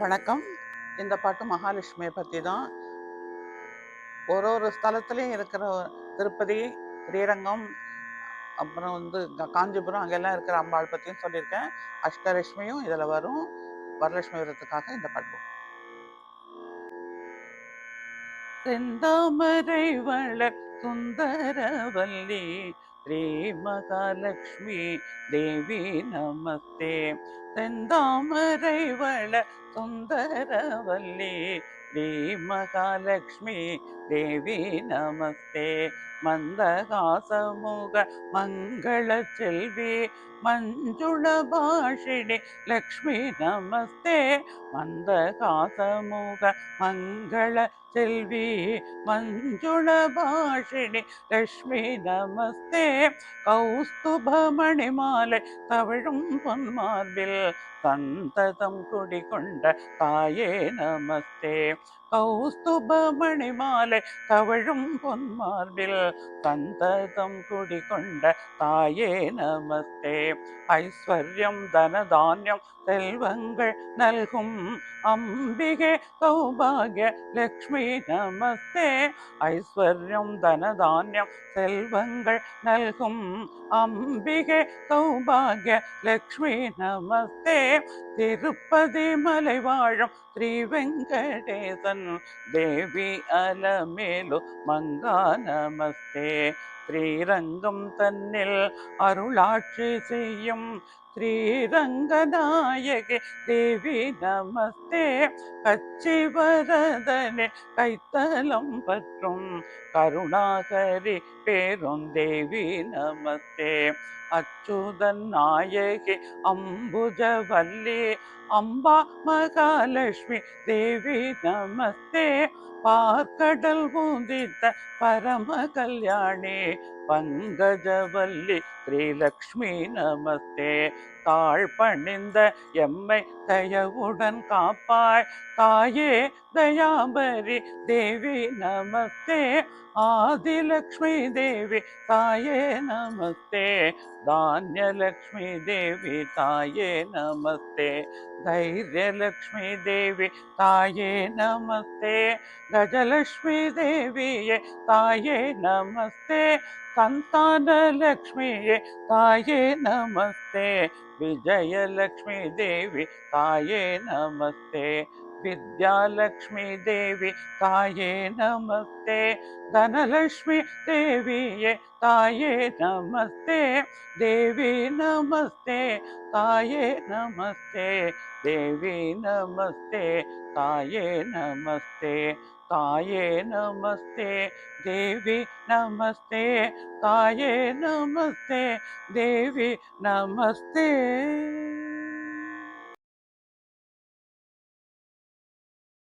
வணக்கம். இந்த பாட்டு மகாலட்சுமியை பற்றி தான். ஒரு ஸ்தலத்துலேயும் இருக்கிற திருப்பதி, ஸ்ரீரங்கம், அப்புறம் காஞ்சிபுரம் அங்கெல்லாம் இருக்கிற அம்பாள் பற்றியும் சொல்லியிருக்கேன். அஷ்டலட்சுமியும் இதில் வரும். வரலட்சுமி விரதத்துக்காக இந்த பாட்டு. செந்தாமரை வளர் சுந்தரவல்லி ஸ்ரீ மகாலட்சுமி தேவி நமஸ்தே. செந்தாமரை வளர் சுந்தரவல்லி ஸ்ரீ மகாலட்சுமி தேவி நமஸ்தே. மந்தகாசமுக மங்கள செல்வி மஞ்சுள பாஷிணி லக்ஷ்மி நமஸ்தே. மந்தகாசமுக மங்கள செல்வி மஞ்சுள பாஷிணி லக்ஷ்மி நமஸ்தே. கௌஸ்துபமணி மாலை தவிழும் பொன்மார்பில் சந்ததம் குடிகொண்ட தாயே நமஸ்தே. கௌஸ்துபமணி மாலை தவிழும் பொன்மார்பில் சந்ததம் குடிகொண்ட தாயே நமஸ்தே. ஐஸ்வர்யம் தனதான்யம் செல்வங்கள் நல்கும் அம்பிகே சௌபாகிய லக்ஷ்மி நமஸ்தே. ஐஸ்வர்யம் தனதான்யம் செல்வங்கள் நல்கும் அம்பிகே சௌபாகிய லக்ஷ்மி நமஸ்தே. திருப்பதி மலை வாழும் ஸ்ரீ வெங்கடேசன் தேவி அலமேலு மங்கா நமஸ்தே. ஸ்ரீரங்கம் தன்னில் அருளாட்சி செய்யும் ஸ்ரீரங்கநாயகி தேவி நமஸ்தே. கச்சி வரதனே கைத்தலம் பற்றும் கருணாகரி பேரும் தேவி நமஸ்தே. அச்சுதன் நாயகி அம்புஜவல்லி அம்பா மகாலட்சுமி தேவி நமஸ்தே. பார்க்கடல் பூந்தித்த பரம கல்யாணி பங்கஜவல்லி ஸ்ரீலக்ஷ்மி நமஸ்தே. தாழ் பணிந்த எம்மை தயவுடன் காப்பாய் தாயே தயாபரி தேவி நமஸ்தே. ஆதிலக்ஷ்மி தேவி தாயே நமஸ்தே. தானியலக்ஷ்மி தேவி தாயே நமஸ்தே. தைரியலக்ஷ்மி தேவி தாயே நமஸ்தே. கஜலக்ஷ்மி தேவியே தாயே நமஸ்தே. சந்தானலக்ஷ்மியே தாயே நமஸ்தே. விஜயலக்ஷ்மி தேவி தாயே நமஸ்தே. வித்யாலக்ஷ்மி தேவி தாயே நமஸ்தே. தனலக்ஷ்மி தேவியே தாயே நமஸ்தே. தேவி நமஸ்தே தாயே நமஸ்தே. தேவி நமஸ்தே தாயே நமஸ்தே. தாயே நமஸ்தே தேவி நமஸ்தே. தாயே நமஸ்தே தேவி நமஸ்தே.